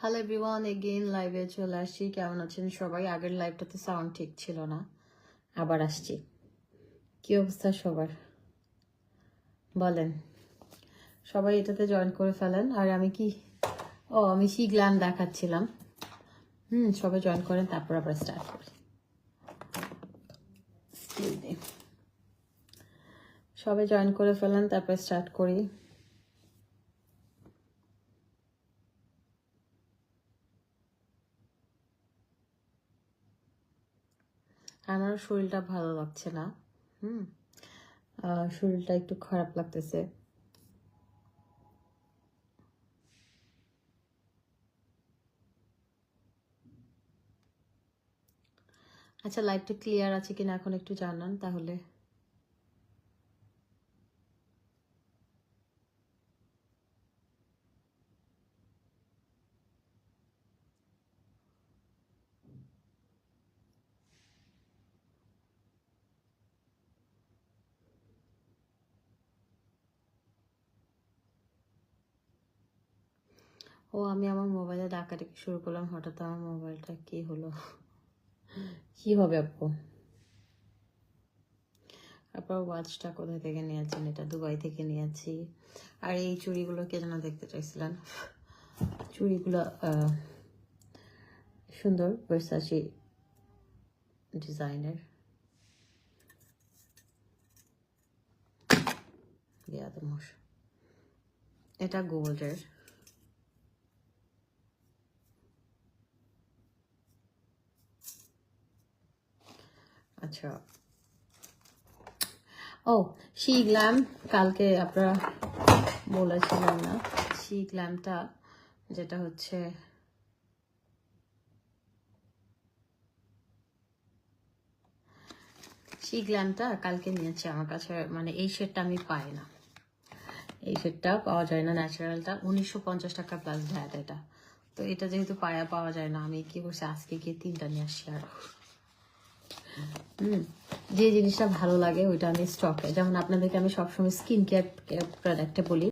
Hello everyone, again লাইভে চলে আসছি। কেমন আছেন সবাই? আগের লাইভটাতে সাউন্ড ঠিক ছিল না, আবার আসছি। কি অবস্থা সবার বলেন? সবাই এটাতে জয়েন করে ফেলেন। আর আমি আমি গ্ল্যাম দেখাচ্ছিলাম। সবাই জয়েন করেন, তারপর আবার স্টার্ট করি। সবাই জয়েন করে ফেলেন, তারপর স্টার্ট করি। আমার শরীরটা ভালো লাগছে না। শরীরটা একটু খারাপ লাগতেছে। আচ্ছা, লাইভটা ক্লিয়ার আছে কিনা এখন একটু জানান তাহলে। আমি আমার মোবাইলে ডাকাডাকি শুরু করলাম, হঠাৎ আমার মোবাইলটা কি হলো? কি হবে আপু? আপনার ওয়াচটা কোথা থেকে নিয়েছেন? এটা দুবাই থেকে নিয়েছি। আর এই চুড়িগুলো কে যেন দেখতে চাইছিলেন? চুড়িগুলো সুন্দর, ভার্সাচি ডিজাইনের। এটা গোল্ডের। আচ্ছা, গ্ল্যাম কালকে আপনারা বলেছিলেন না? গ্ল্যামটা যেটা হচ্ছে গ্ল্যামটা কালকে নিয়েছে আমার কাছে। মানে এই শেডটা আমি পাই না, এই শেডটা পাওয়া যায় না। ন্যাচারালটা 1950 টাকা প্লাস ভ্যাট এটা। তো এটা যেহেতু পাওয়া যায় না, আমি কি করছি আজকে গিয়ে 3টা নিয়ে আসছি। আর যে জিনিসটা ভালো লাগে ওইটা আমি স্টকে, যেমন আপনাদেরকে আমি সবসময় স্কিন কেয়ার প্রোডাক্টে বলি